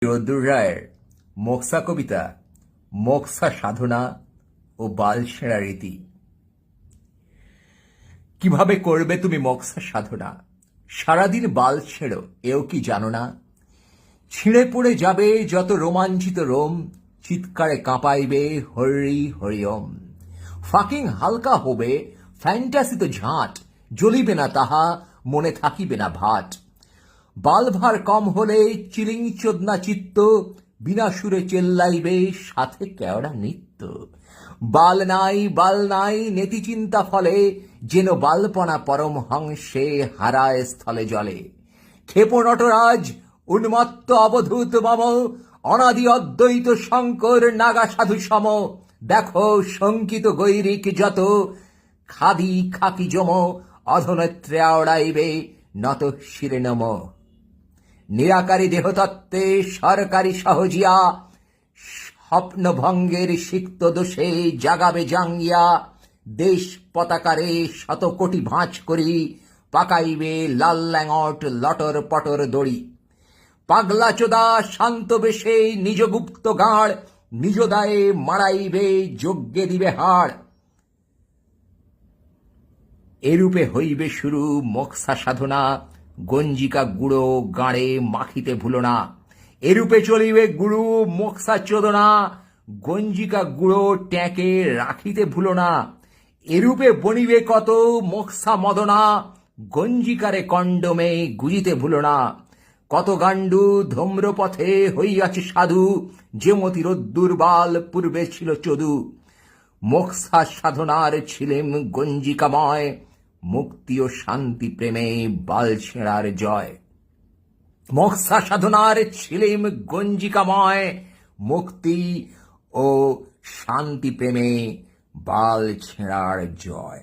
রদ্দুর রায়ের মোক্সা কবিতা মোক্সা সাধনা ও বাল ছেঁড়া রীতি। কিভাবে করবে তুমি মোক্সা সাধনা? সারাদিন বাল ছেড়ো, এও কি জানো না? ছিঁড়ে পড়ে যাবে যত রোমাঞ্চিত রোম, চিৎকারে কাঁপাইবে হরি হরিওম। ফাকিং হালকা হবে ফ্যান্টাসি তো ঝাঁট, জ্বলিবে না তাহা, মনে থাকিবে না ভাট। বাল ভার কম হলে চিলিং চোদনা চিত্ত, বিনা সুরে চেল্লাইবে সাথে কেওড়া নৃত্য। বাল নাই নেতি চিন্তা ফলে, যেন বালপনা পরমহংসে হারায় স্থলে জলে। ক্ষেপো নটরাজ উন্মত্ত অবধূত মম, অনাদি অদ্বৈত শঙ্কর নাগা সাধু সম। দেখো শঙ্কিত গৈরিক যত, খাদি খাকি জম, অধনেত্রে আওড়াইবে নত শিরে নম। নিরাকারী দেহতত্ত্বে সরকারি সহজিয়া, স্বপ্নভঙ্গের সিক্ত দোষে জাগাবে জাঙ্গিয়া। দেশ পতাকারে শত কোটি ভাঁজ করি, পাকাইবে লাল ল্যাঙট লটর পটর দড়ি। পাগলা চোদা শান্ত বেশে নিজ গুপ্ত গাঁড়, নিজ দায়ে মারাইবে যজ্ঞে দিবে হাড়। এরূপে হইবে শুরু মোক্সা সাধনা, গঞ্জিকা গুঁড়ো গাঁড়ে মাখিতে ভুলো না। এরূপে চলিবে গুরু মোক্সা চোদনা, গঞ্জিকা গুঁড়ো ট্যাঁকে রাখিতে ভুলো না। এরূপে বনিবে কত মোক্সা মদনা, গঞ্জিকারে কণ্ডমে গুজিতে ভুলো না। কত গান্ডু ধূম্রপথে হইয়াছে সাধু, যেমতি রোদ্দুর বাল পূর্বে ছিল চদু। মোক্সা সাধনার ছিলেম গঞ্জিকাময়, মুক্তি ও শান্তি প্রেমে বাল ছেঁড়ার জয়। মোক্সা সাধনার ছিলেম গঞ্জিকাময়, মুক্তি ও শান্তি প্রেমে বাল ছেঁড়ার জয়।